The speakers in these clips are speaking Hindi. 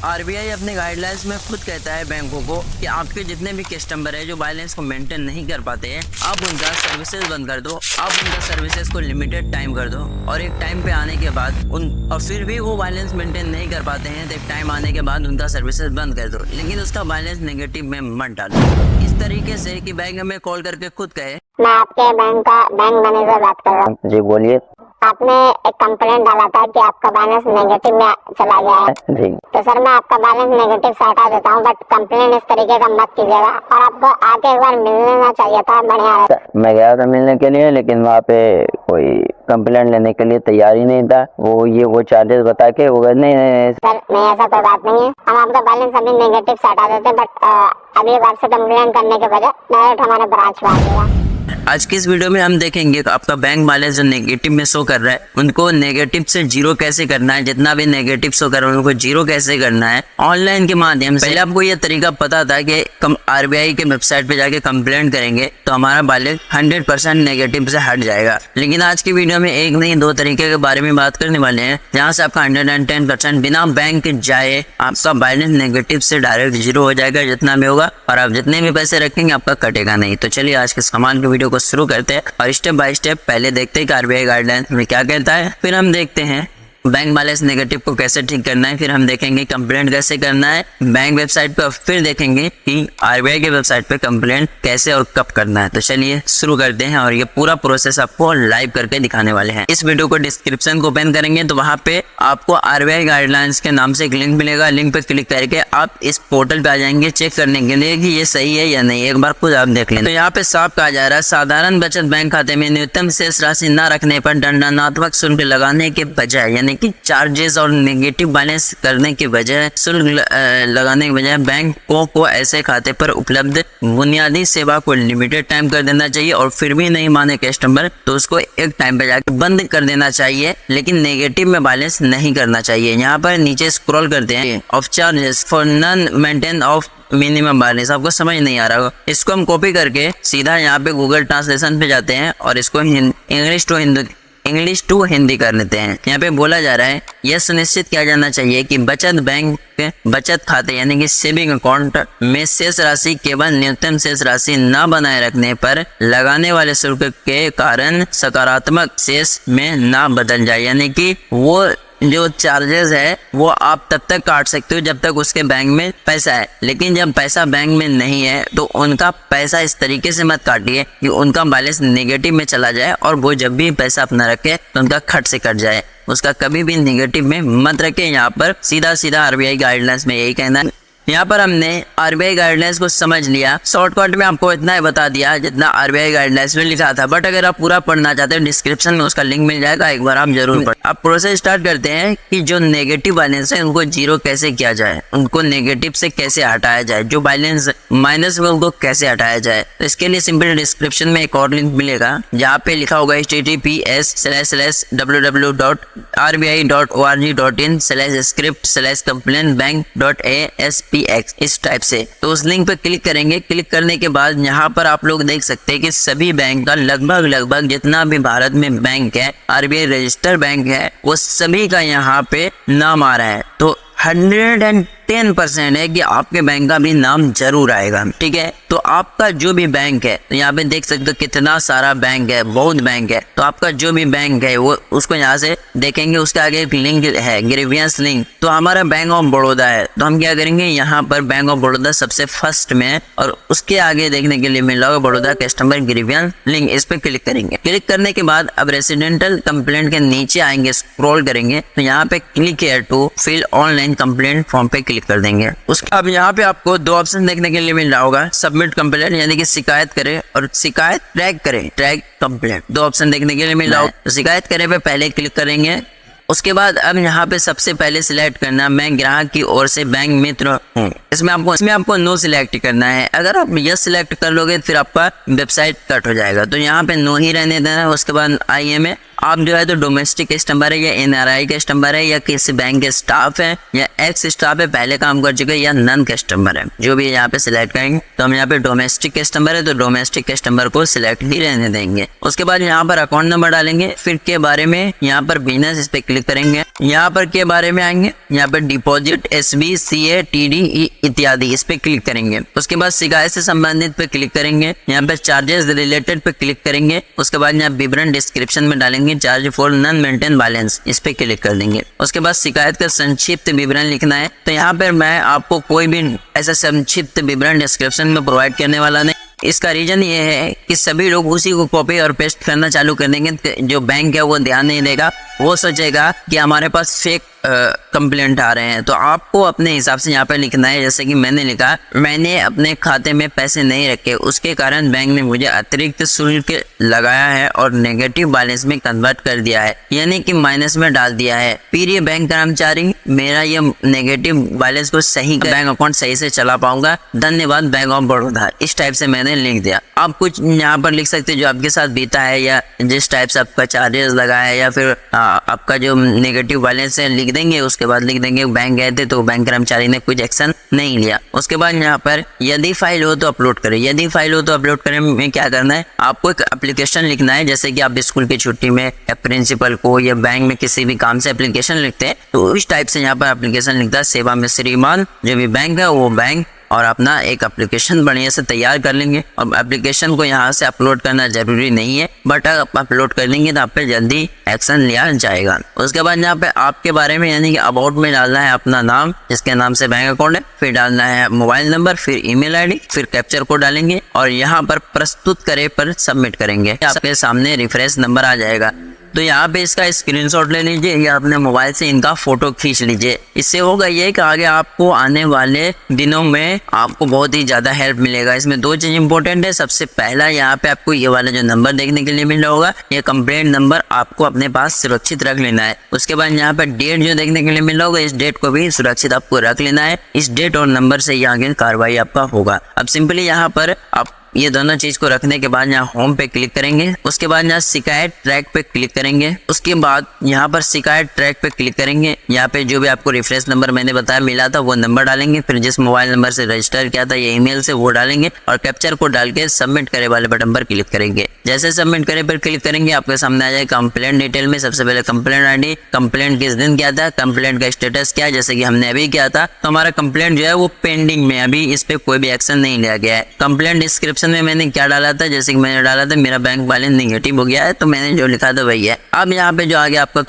आरबीआई अपने गाइडलाइंस में खुद कहता है बैंकों को कि आपके जितने भी कस्टमर है जो बैलेंस को मेंटेन नहीं कर पाते हैं, आप उनका सर्विसेज बंद कर दो, आप उनका सर्विसेज को लिमिटेड टाइम कर दो और एक टाइम पे आने के बाद और फिर भी वो बैलेंस मेंटेन नहीं कर पाते हैं तो एक टाइम आने के बाद उनका सर्विसेज बंद कर दो, लेकिन उसका बैलेंस नेगेटिव में मत डालो। इस तरीके से कि बैंक हमें कॉल करके खुद कहे, मैं आपके बैंक मैनेजर बात कर रहा हूँ। जी बोलिए। आपने एक कंप्लेंट डाला था कि आपका बैलेंस नेगेटिव में चला गया है। जी तो सर मैं आपका बैलेंस नेगेटिव से हटा देता हूँ, बट कंप्लेंट इस तरीके का मत कीजिएगा और आपको आके एक बार मिलना चाहिए था। बढ़िया है। मैं गया था मिलने के लिए, लेकिन वहाँ पे कोई कंप्लेंट लेने के लिए तैयार ही नहीं था। वो चार्जेस बता के वो नहीं सर नहीं, ऐसा कोई बात नहीं है। हम आपका बैलेंस अभी नेगेटिव से हटा देते, बट अगली बार से कंप्लेंट करने के बजाय डायरेक्ट हमारे ब्रांच में आइएगा। आज की इस वीडियो में हम देखेंगे कि आपका बैंक बैलेंस जो नेगेटिव में शो कर रहा है उनको नेगेटिव से जीरो कैसे करना है, जितना भी नेगेटिव शो कर रहा है उनको जीरो कैसे करना है ऑनलाइन के माध्यम से। पहले आपको ये तरीका पता था कि आरबीआई के वेबसाइट पे जाके कंप्लेंट करेंगे तो हमारा बैलेंस 100% नेगेटिव से हट जाएगा, लेकिन आज की वीडियो में एक नहीं दो तरीके के बारे में बात करने वाले हैं जहाँ से आपका 110% बिना बैंक जाए आपका बैलेंस नेगेटिव से डायरेक्ट जीरो हो जाएगा जितना भी होगा, और आप जितने भी पैसे रखेंगे आपका कटेगा नहीं। तो चलिए आज के सामान की वीडियो को शुरू करते हैं और स्टेप बाय स्टेप पहले देखते हैं कि आरबीआई गाइडलाइंस में क्या कहता है, फिर हम देखते हैं बैंक बैलेंस नेगेटिव को कैसे ठीक करना है, फिर हम देखेंगे कंप्लेंट कैसे करना है बैंक वेबसाइट पे, फिर देखेंगे कि आरबीआई के वेबसाइट पे कंप्लेंट कैसे और कब करना है। तो चलिए शुरू करते हैं और ये पूरा प्रोसेस आपको लाइव करके दिखाने वाले हैं। इस वीडियो को डिस्क्रिप्शन को ओपन करेंगे तो वहाँ पे आपको आरबीआई गाइडलाइंस के नाम से एक लिंक मिलेगा। लिंक पे क्लिक करके आप इस पोर्टल पे आ जाएंगे चेक करने के लिए कि ये सही है या नहीं, एक बार खुद आप देख लें। तो यहाँ पे साफ कहा जा रहा है साधारण बचत बैंक खाते में न्यूनतम शेष राशि न रखने पर दंडात्मक शुल्क लगाने के बजाय, यानी कि चार्जेस और नेगेटिव बैलेंस करने की बजाय शुल्क लगाने के बजाय बैंकों को ऐसे खाते पर उपलब्ध बुनियादी सेवा को लिमिटेड टाइम कर देना चाहिए और फिर भी नहीं माने कस्टमर तो उसको एक टाइम पे जाकर बंद कर देना चाहिए, लेकिन नेगेटिव में बैलेंस नहीं करना चाहिए। यहाँ पर नीचे स्क्रॉल करते हैं of charges for non maintain of minimum balance, आपको समझ नहीं आ रहा होगा। इसको हम कॉपी करके सीधा यहाँ पे गूगल ट्रांसलेशन पे जाते हैं और इसको इंग्लिश टू हिंदी कर लेते हैं। यहाँ पे बोला जा रहा है यह सुनिश्चित किया जाना चाहिए कि बचत खाते यानी कि सेविंग अकाउंट में शेष राशि केवल न्यूनतम शेष राशि न बनाए रखने पर लगाने वाले शुल्क के कारण सकारात्मक शेष में न बदल जाए, यानी कि वो जो चार्जेस है वो आप तब तक काट सकते हो जब तक उसके बैंक में पैसा है, लेकिन जब पैसा बैंक में नहीं है तो उनका पैसा इस तरीके से मत काटिए कि उनका बैलेंस नेगेटिव में चला जाए और वो जब भी पैसा अपना रखे तो उनका खट से कट जाए। उसका कभी भी नेगेटिव में मत रखें। यहाँ पर सीधा सीधा आरबीआई गाइडलाइंस में यही कहना है। यहाँ पर हमने आरबीआई गाइडलाइंस को समझ लिया, शॉर्टकट में आपको इतना ही बता दिया जितना आरबीआई गाइडलाइंस में लिखा था, बट अगर आप पूरा पढ़ना चाहते हैं डिस्क्रिप्शन में उसका लिंक मिल जाएगा, एक बार आप जरूर पढ़ें। अब प्रोसेस स्टार्ट करते हैं कि जो नेगेटिव बैलेंस है उनको जीरो कैसे किया जाए, उनको नेगेटिव से कैसे हटाया जाए, जो बैलेंस माइनस में उनको कैसे हटाया जाए। तो इसके लिए सिंपल डिस्क्रिप्शन में एक और लिंक मिलेगा जहाँ पे लिखा होगा https://www.rbi.org.in/script/complaint-bank.asp इस टाइप से। तो उस लिंक पे क्लिक करेंगे। क्लिक करने के बाद यहाँ पर आप लोग देख सकते हैं कि सभी बैंक का लगभग जितना भी भारत में बैंक है, आरबीआई रजिस्टर्ड बैंक है, वो सभी का यहाँ पे नाम आ रहा है। तो 110% है कि आपके बैंक का भी नाम जरूर आएगा, ठीक है। तो आपका जो भी बैंक है, तो यहाँ पे देख सकते हो कितना सारा बैंक है, बहुत बैंक है। तो आपका जो भी बैंक है वो उसको यहाँ से देखेंगे, उसके आगे एक लिंक है ग्रीवियंस लिंक। तो हमारा बैंक ऑफ बड़ौदा है तो हम क्या करेंगे, यहाँ पर बैंक ऑफ बड़ौदा सबसे फर्स्ट में है और उसके आगे देखने के लिए मिल रहा होगा बड़ौदा कस्टमर ग्रीवियंस लिंक, इस पे क्लिक करेंगे। क्लिक करने के बाद अब रेसिडेंटल कंप्लेंट के नीचे आएंगे, स्क्रॉल करेंगे तो यहाँ पे click here to fill online complaint form पे क्लिक कर देंगे। अब यहाँ पे आपको दो ऑप्शन देखने के लिए मिल रहा होगा, सबमिट कंप्लेंट यानी कि शिकायत करें और शिकायत ट्रैक करें, ट्रैक कंप्लेंट, दो ऑप्शन देखने के लिए मिल रहा होगा। तो शिकायत करें पे पहले क्लिक करेंगे। उसके बाद अब यहाँ पे सबसे पहले सिलेक्ट करना मैं ग्राहक की ओर से बैंक मित्र हूँ, इसमें आपको नो सिलेक्ट करना है। अगर आप यस सिलेक्ट कर लोगे फिर आपका वेबसाइट कट हो जाएगा, तो यहाँ पे नो ही रहने देना है। उसके बाद आई एम ए आप जो है तो डोमेस्टिक कस्टमर है या NRI कस्टमर है या किसी बैंक के स्टाफ है या एक्स स्टाफ है, पहले काम कर चुके या नन कस्टमर है, जो भी यहाँ पे सिलेक्ट करेंगे। तो हम यहाँ पे डोमेस्टिक कस्टमर है तो डोमेस्टिक कस्टमर को सिलेक्ट ही रहने देंगे। उसके बाद यहाँ पर अकाउंट नंबर डालेंगे, फिर के बारे में यहाँ पर बिजनेस इस पे क्लिक करेंगे, यहाँ पर के बारे में आएंगे, यहाँ पर डिपॉजिट SB CA TD इत्यादि इस पे क्लिक करेंगे। उसके बाद शिकायत से संबंधित पे क्लिक करेंगे, यहाँ पे चार्जेस रिलेटेड पे क्लिक करेंगे। उसके बाद यहाँ विवरण डिस्क्रिप्शन में डालेंगे, charge for non maintain balance इस पे क्लिक कर देंगे। उसके बाद शिकायत का संक्षिप्त विवरण लिखना है। तो यहाँ पर मैं आपको कोई भी ऐसा संक्षिप्त विवरण डिस्क्रिप्शन में प्रोवाइड करने वाला नहीं। इसका रीजन ये है कि सभी लोग उसी को कॉपी और पेस्ट करना चालू कर देंगे। जो बैंक है वो ध्यान नहीं देगा, वो सोचेगा कि हमारे पास फेक कंप्लेंट आ रहे हैं। तो आपको अपने हिसाब से यहाँ पर लिखना है। जैसे कि मैंने लिखा, मैंने अपने खाते में पैसे नहीं रखे, उसके कारण बैंक ने मुझे अतिरिक्त शुल्क लगाया है और नेगेटिव बैलेंस में कन्वर्ट कर दिया है, यानी कि माइनस में डाल दिया है। प्रिय बैंक कर्मचारी, मेरा ये नेगेटिव बैलेंस को सही कर बैंक अकाउंट सही से चला पाऊंगा, धन्यवाद बैंक ऑफ बड़ौदा। इस टाइप से मैंने लिख दिया। आप कुछ यहाँ पर लिख सकते जो आपके साथ बीता है या जिस टाइप से आपका चार्जेस लगा है या फिर आपका जो नेगेटिव बैलेंस है लिख देंगे। उसके बाद लिख देंगे बैंक गए थे तो बैंक कर्मचारी ने कुछ एक्शन नहीं लिया। उसके बाद यहाँ पर यदि फाइल हो तो अपलोड करें। यदि फाइल हो तो अपलोड करें में क्या करना है, आपको एक एप्लीकेशन लिखना है। जैसे कि आप स्कूल की छुट्टी में या प्रिंसिपल को या बैंक में किसी भी काम से एप्लीकेशन लिखते हैं तो इस टाइप से यहाँ पर एप्लीकेशन लिखता है। सेवा में श्रीमान, जो भी बैंक है वो बैंक, और अपना एक एप्लीकेशन बढ़िया से तैयार कर लेंगे। और एप्लीकेशन को यहाँ से अपलोड करना जरूरी नहीं है, बट आप अपलोड कर लेंगे तो आप पे जल्दी एक्शन लिया जाएगा। उसके बाद यहाँ पे आपके बारे में यानी कि अबाउट में डालना है अपना नाम, जिसके नाम से बैंक अकाउंट है, फिर डालना है मोबाइल नंबर, फिर ईमेल आईडी, फिर कैप्चर कोड डालेंगे और यहाँ पर प्रस्तुत करे पर सबमिट करेंगे। आपके सामने रिफ्रेश नंबर आ जाएगा। तो यहाँ पे इसका स्क्रीनशॉट ले लीजिए या अपने मोबाइल से इनका फोटो खींच लीजिए। इससे होगा ये कि आगे आपको आने वाले दिनों में आपको बहुत ही ज़्यादा हेल्प मिलेगा। इसमें दो चीज़ इंपॉर्टेंट है। सबसे पहला, यहाँ पे आपको ये वाला जो नंबर देखने के लिए मिल रहा होगा, ये कंप्लेंट नंबर आपको अपने पास सुरक्षित रख लेना है। उसके बाद यहाँ पे डेट जो देखने के लिए मिल रहा होगा, इस डेट को भी सुरक्षित आपको रख लेना है। इस डेट और नंबर से ही आगे कार्रवाई आपका होगा। अब सिंपली यहाँ पर आप ये दोनों चीज को रखने के बाद यहाँ होम पे क्लिक करेंगे। उसके बाद यहाँ शिकायत ट्रैक पे क्लिक करेंगे। उसके बाद यहाँ पर शिकायत ट्रैक पे क्लिक करेंगे। यहाँ पे जो भी आपको रेफरेंस नंबर मैंने बताया मिला था वो नंबर डालेंगे, फिर जिस मोबाइल नंबर से रजिस्टर किया था ये ईमेल से वो डालेंगे और कैप्चर कोड डाल के सबमिट करे वाले बटन पर क्लिक करेंगे। जैसे सबमिट करे पर क्लिक करेंगे आपके सामने आ जाए कंप्लेंट डिटेल में सबसे पहले कंप्लेंट आईडी, कंप्लेंट किस दिन किया था, कंप्लेंट का स्टेटस क्या है, जैसे कि हमने अभी किया था तो हमारा कंप्लेंट जो है वो पेंडिंग में, अभी इस पे कोई भी एक्शन नहीं लिया गया है। कंप्लेंट डिस्क्रिप्शन में मैंने क्या डाला था, जैसे कि मैंने डाला था मेरा बैंक बैलेंस नेगेटिव हो गया है, तो मैंने जो लिखा था वही है। अब यहाँ पे जो आगे आपका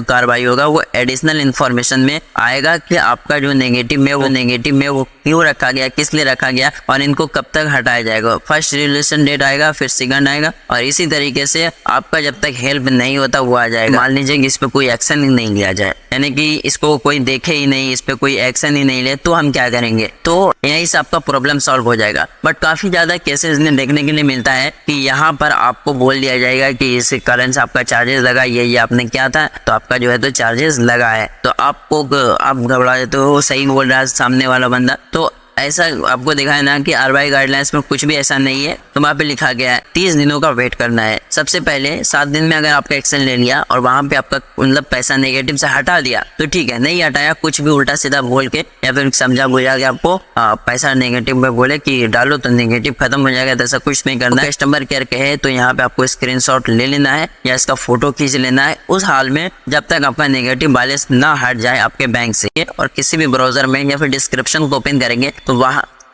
कार्रवाई होगा वो एडिशनल इन्फॉर्मेशन में आएगा कि आपका जो नेगेटिव में वो क्यों रखा गया, किस लिए रखा गया और इनको कब तक हटाया जाएगा। फर्स्ट रिजोल्यूशन डेट आएगा, फिर सेकंड आएगा और इसी तरीके से आपका जब तक हेल्प नहीं होता वो आ जाएगा। मान लीजिए कि इस पे कोई एक्शन ही नहीं लिया जाए, यानी कि इसको कोई देखे ही नहीं, इस पे कोई एक्शन ही नहीं ले, तो हम क्या करेंगे, तो यहीं से आपका प्रॉब्लम सॉल्व हो जाएगा। बट काफी ज्यादा केसेस में देखने के लिए मिलता है कि यहाँ पर आपको बोल दिया जाएगा कि इस कारण से आपका चार्जेस लगा, ये आपने किया था तो आपका जो है तो चार्जेस लगा है, तो आप घबरा जाते हो, सही बोल रहा है सामने वाला बंदा। तो ऐसा आपको दिखा है ना कि RBI गाइडलाइंस में कुछ भी ऐसा नहीं है। तो वहाँ पे लिखा गया है 30 दिनों का वेट करना है। सबसे पहले 7 दिन में अगर आपका एक्शन ले लिया और वहाँ पे आपका मतलब पैसा नेगेटिव से हटा दिया तो ठीक है, नहीं हटाया कुछ भी उल्टा सीधा बोल के या फिर समझा बुझा के आपको पैसा नेगेटिव में बोले कि डालो तो नेगेटिव खत्म हो जाएगा, तो ऐसा कुछ नहीं करना है। कस्टमर केयर कहे तो यहाँ पे आपको स्क्रीनशॉट ले लेना है या इसका फोटो खींच लेना है उस हाल में जब तक आपका नेगेटिव बैलेंस ना हट जाए आपके बैंक से। और किसी भी ब्राउजर में या फिर डिस्क्रिप्शन को ओपन करेंगे तो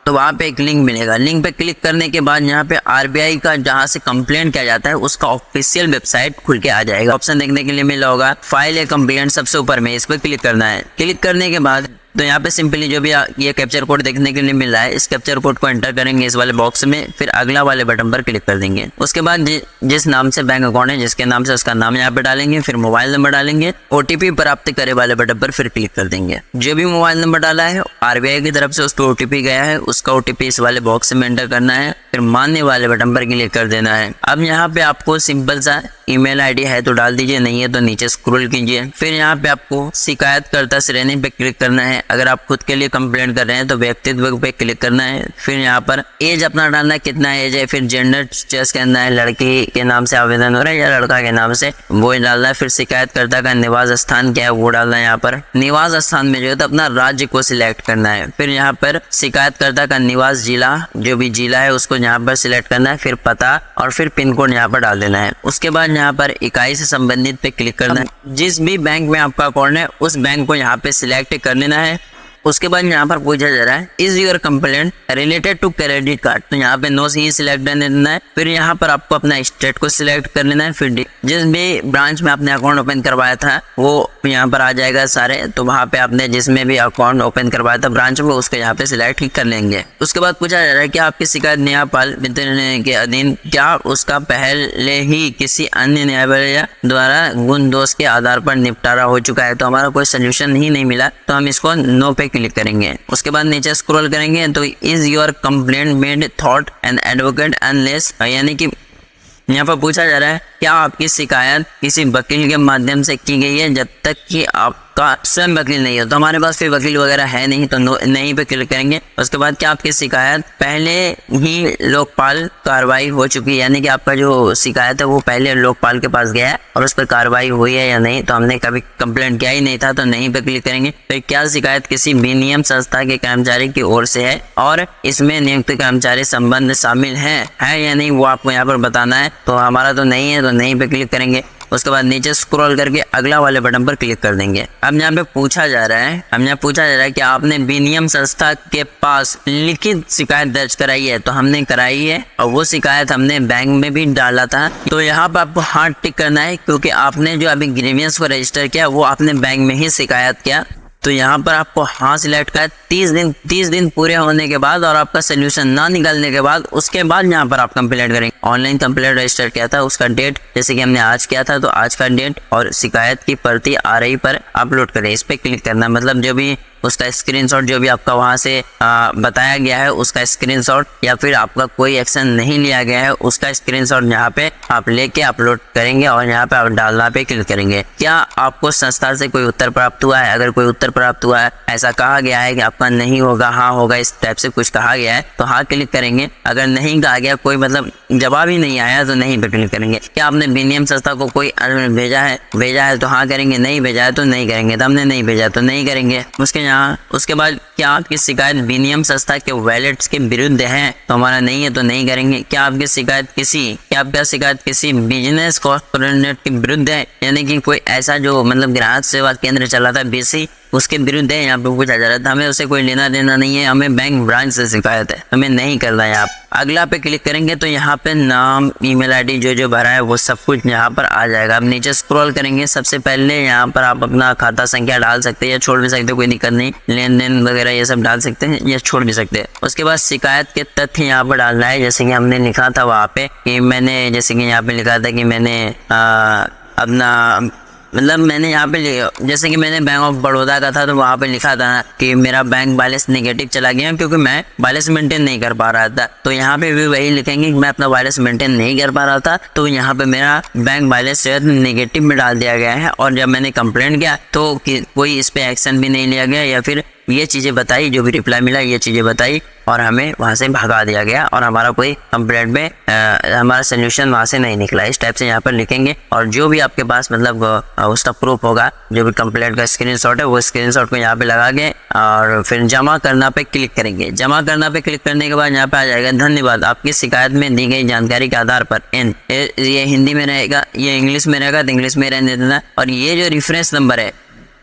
वहाँ पे एक लिंक मिलेगा। लिंक पे क्लिक करने के बाद यहाँ पे RBI का जहाँ से कंप्लेंट किया जाता है उसका ऑफिशियल वेबसाइट खुल के आ जाएगा। ऑप्शन देखने के लिए मिला होगा फाइल या कंप्लेंट, सबसे ऊपर में इस पर क्लिक करना है। क्लिक करने के बाद तो यहाँ पे सिंपली जो भी ये कैप्चर कोड देखने के लिए मिल रहा है इस कैप्चर कोड को एंटर करेंगे इस वाले बॉक्स में, फिर अगला वाले बटन पर क्लिक कर देंगे। उसके बाद जिस नाम से बैंक अकाउंट है जिसके नाम से उसका नाम यहाँ पे डालेंगे, फिर मोबाइल नंबर डालेंगे, OTP प्राप्त करे वाले बटन पर फिर क्लिक कर देंगे। जो भी मोबाइल नंबर डाला है RBI की तरफ से उस पर OTP गया है, उसका OTP इस वाले बॉक्स में एंटर करना है, फिर मान्य वाले बटन पर क्लिक कर देना है। अब यहाँ पे आपको सिंपल सा ईमेल आईडी है तो डाल दीजिए, नहीं है तो नीचे स्क्रॉल कीजिए। फिर यहाँ पे आपको शिकायतकर्ता श्रेणी पे क्लिक करना है। अगर आप खुद के लिए कंप्लेंट कर रहे हैं तो व्यक्तित्व पे क्लिक करना है। फिर यहाँ पर एज अपना डालना है, कितना एज है, फिर जेंडर चॉइस करना है, लड़की के नाम से आवेदन हो रहा है या लड़का के नाम से, वो डालना है। फिर शिकायतकर्ता का निवास स्थान क्या है वो डालना है। यहाँ पर निवास स्थान में जो है तो अपना राज्य को सिलेक्ट करना है। फिर यहाँ पर शिकायतकर्ता का निवास जिला, जो भी जिला है उसको यहाँ पर सिलेक्ट करना है। फिर पता और फिर पिन कोड यहाँ पर डाल देना है। उसके बाद यहाँ पर इकाई से संबंधित पे क्लिक करना है। जिस भी बैंक में आपका अकाउंट है उस बैंक को यहाँ पे सिलेक्ट कर लेना है। उसके बाद यहाँ पर पूछा जा रहा है is your complaint related to credit card, तो यहाँ पे नो से ही सिलेक्ट कर देना है। फिर यहाँ पर आपको अपना स्टेट को सिलेक्ट कर लेना है। फिर जिस भी ब्रांच में आपने अकाउंट ओपन करवाया था वो यहाँ पर आ जाएगा सारे, तो वहाँ पे आपने जिसमें भी अकाउंट ओपन करवाया था ब्रांच में उसको यहाँ पे सिलेक्ट कर लेंगे। उसके बाद पूछा जा रहा है कि आपकी शिकायत न्यायपाल वितरण के अधीन क्या उसका पहले ही किसी अन्य न्यायालय द्वारा गुण दोष के आधार पर निपटारा हो चुका है, तो हमारा कोई सोल्यूशन ही नहीं मिला तो हम इसको नो पे क्लिक करेंगे। उसके बाद नीचे स्क्रॉल करेंगे तो is your complaint made thought an advocate unless, यानी कि यहाँ पर पूछा जा रहा है क्या आपकी शिकायत किसी वकील के माध्यम से की गई है जब तक कि आपका स्वयं वकील नहीं हो, तो हमारे पास कोई वकील वगैरह है नहीं तो नहीं पे क्लिक करेंगे। उसके बाद क्या आपकी शिकायत पहले ही लोकपाल कार्रवाई हो चुकी है, यानी कि आपका जो शिकायत है वो पहले लोकपाल के पास गया है और उस पर कार्रवाई हुई है या नहीं, तो हमने कभी कंप्लेंट किया ही नहीं था तो नहीं पे क्लिक करेंगे। फिर क्या शिकायत किसी विनियम संस्था के कर्मचारी की ओर से है और इसमें नियुक्त कर्मचारी संबंध शामिल है या नहीं वो आपको यहाँ पर बताना है, तो हमारा तो नहीं है तो नहीं पे क्लिक करेंगे। उसके बाद नीचे स्क्रॉल करके अगला वाले बटन पर क्लिक कर देंगे। अब यहाँ पे पूछा जा रहा है कि आपने विनियम संस्था के पास लिखित शिकायत दर्ज कराई है, तो हमने कराई है और वो शिकायत हमने बैंक में भी डाला था, तो यहाँ पर आपको हाँ टिक करना है क्योंकि आपने जो अभी ग्रीवियंस को रजिस्टर किया वो आपने बैंक में ही शिकायत किया, तो यहाँ पर आपको हाँ सिलेक्ट कर 30 दिन पूरे होने के बाद और आपका सोल्यूशन ना निकलने के बाद उसके बाद यहाँ पर आप कंप्लेंट करेंगे। ऑनलाइन कंप्लेंट रजिस्टर किया था उसका डेट जैसे कि हमने आज किया था तो आज का डेट और शिकायत की प्रति RI पर अपलोड करें, इस पर क्लिक करना, मतलब जो भी उसका स्क्रीनशॉट जो भी आपका वहां से बताया गया है उसका स्क्रीनशॉट या फिर आपका कोई एक्शन नहीं लिया गया है उसका स्क्रीनशॉट यहाँ पे आप लेके अपलोड करेंगे और यहाँ पे आप डालना पे क्लिक करेंगे। क्या आपको संस्था से कोई उत्तर प्राप्त हुआ है? अगर कोई उत्तर प्राप्त हुआ है, ऐसा कहा गया है कि आपका नहीं होगा हाँ होगा, इस टाइप से कुछ कहा गया है तो हाँ क्लिक करेंगे। अगर नहीं कहा गया, कोई मतलब जवाब ही नहीं आया तो नहीं पे क्लिक करेंगे। क्या आपने विनियम संस्था को कोई भेजा है तो हाँ करेंगे, नहीं भेजा है तो नहीं करेंगे, तो हमने नहीं भेजा तो नहीं करेंगे। उसके बाद क्या आपकी शिकायत विनियम संस्था के वैलेट्स के विरुद्ध है, तो हमारा नहीं है तो नहीं करेंगे। क्या आपकी शिकायत किसी बिजनेस कॉर्पोरेट के विरुद्ध है, यानी कि कोई ऐसा जो मतलब ग्राहक सेवा केंद्र चला था BC उसके विरुद्ध है, यहाँ पे पूछा जा रहा था। हमें उससे कोई लेना देना नहीं है, हमें बैंक ब्रांच से शिकायत है, हमें नहीं करना है। आप अगला पे क्लिक करेंगे तो यहाँ पे नाम ईमेल ID जो भरा है वो सब कुछ यहाँ पर आ जाएगा। अब नीचे स्क्रॉल करेंगे, सबसे पहले यहाँ पर आप अपना खाता संख्या डाल सकते हैं या छोड़ भी सकते हैं, कोई दिक्कत नहीं, लेन देन वगैरह ये सब डाल सकते हैं या छोड़ भी सकते हैं। उसके बाद शिकायत के तथ्य यहाँ पर डालना है, जैसे कि हमने लिखा था वहाँ पे कि मैंने जैसे कि यहाँ पे लिखा था कि मैंने अपना मतलब मैंने यहाँ पे जैसे कि मैंने बैंक ऑफ बड़ौदा का था तो वहाँ पे लिखा था कि मेरा बैंक बैलेंस नेगेटिव चला गया क्योंकि मैं बैलेंस मेंटेन नहीं कर पा रहा था, तो यहाँ पे भी वही लिखेंगे कि मैं अपना बैलेंस मेंटेन नहीं कर पा रहा था, तो यहाँ पे मेरा बैंक बैलेंस नेगेटिव में डाल दिया गया है। और जब मैंने कंप्लेंट किया तो कोई इस पे एक्शन भी नहीं लिया गया या फिर ये चीज़ें बताई, जो भी रिप्लाई मिला ये चीज़ें बताई और हमें वहाँ से भगा दिया गया और हमारा कोई कंप्लेंट में हमारा सोल्यूशन वहाँ से नहीं निकला। इस टाइप से यहाँ पर लिखेंगे और जो भी आपके पास मतलब उसका प्रूफ होगा, जो भी कंप्लेंट का स्क्रीनशॉट है वो स्क्रीनशॉट को यहाँ पे लगा के और फिर जमा करना पे क्लिक करेंगे। जमा करना पे क्लिक करने के बाद यहाँ पे आ जाएगा धन्यवाद, आपकी शिकायत में दी गई जानकारी के आधार पर ये हिंदी में रहेगा, ये इंग्लिश में रहेगा तो इंग्लिश में रहने देना। और ये जो रेफरेंस नंबर है,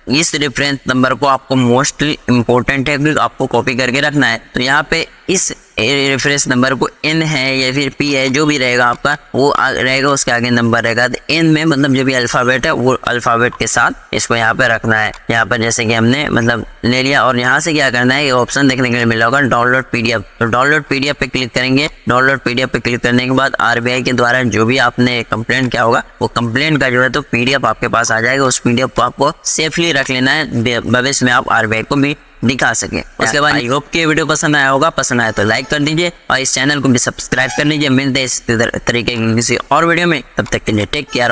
इस रेफरेंस नंबर को आपको मोस्टली इम्पोर्टेंट है कि आपको कॉपी करके रखना है। तो यहाँ पे इस रेफरेंस नंबर को N है या फिर P है जो भी रहेगा आपका वो रहेगा, उसके आगे नंबर रहेगा। तो N में मतलब जो भी अल्फ़ाबेट है वो अल्फ़ाबेट के साथ इसको यहाँ पे रखना है। यहाँ पर जैसे कि हमने मतलब ले लिया और यहाँ से क्या करना है, ये ऑप्शन देखने के लिए मिला होगा डाउनलोड PDF, तो डाउनलोड PDF पे क्लिक करेंगे। डाउनलोड PDF पे क्लिक करने के बाद RBI के द्वारा जो भी आपने कंप्लेंट किया होगा वो कंप्लेंट का जो है तो PDF आपके पास आ जाएगा। उस PDF को आपको सेफली रख लेना है, भविष्य में आप RBI को भी दिखा सके। उसके बाद आई होप कि वीडियो पसंद आया होगा, पसंद आया तो लाइक कर दीजिए और इस चैनल को भी सब्सक्राइब कर लीजिए। मिलते हैं इस तरीके की किसी और वीडियो में, तब तक के लिए टेक केयर।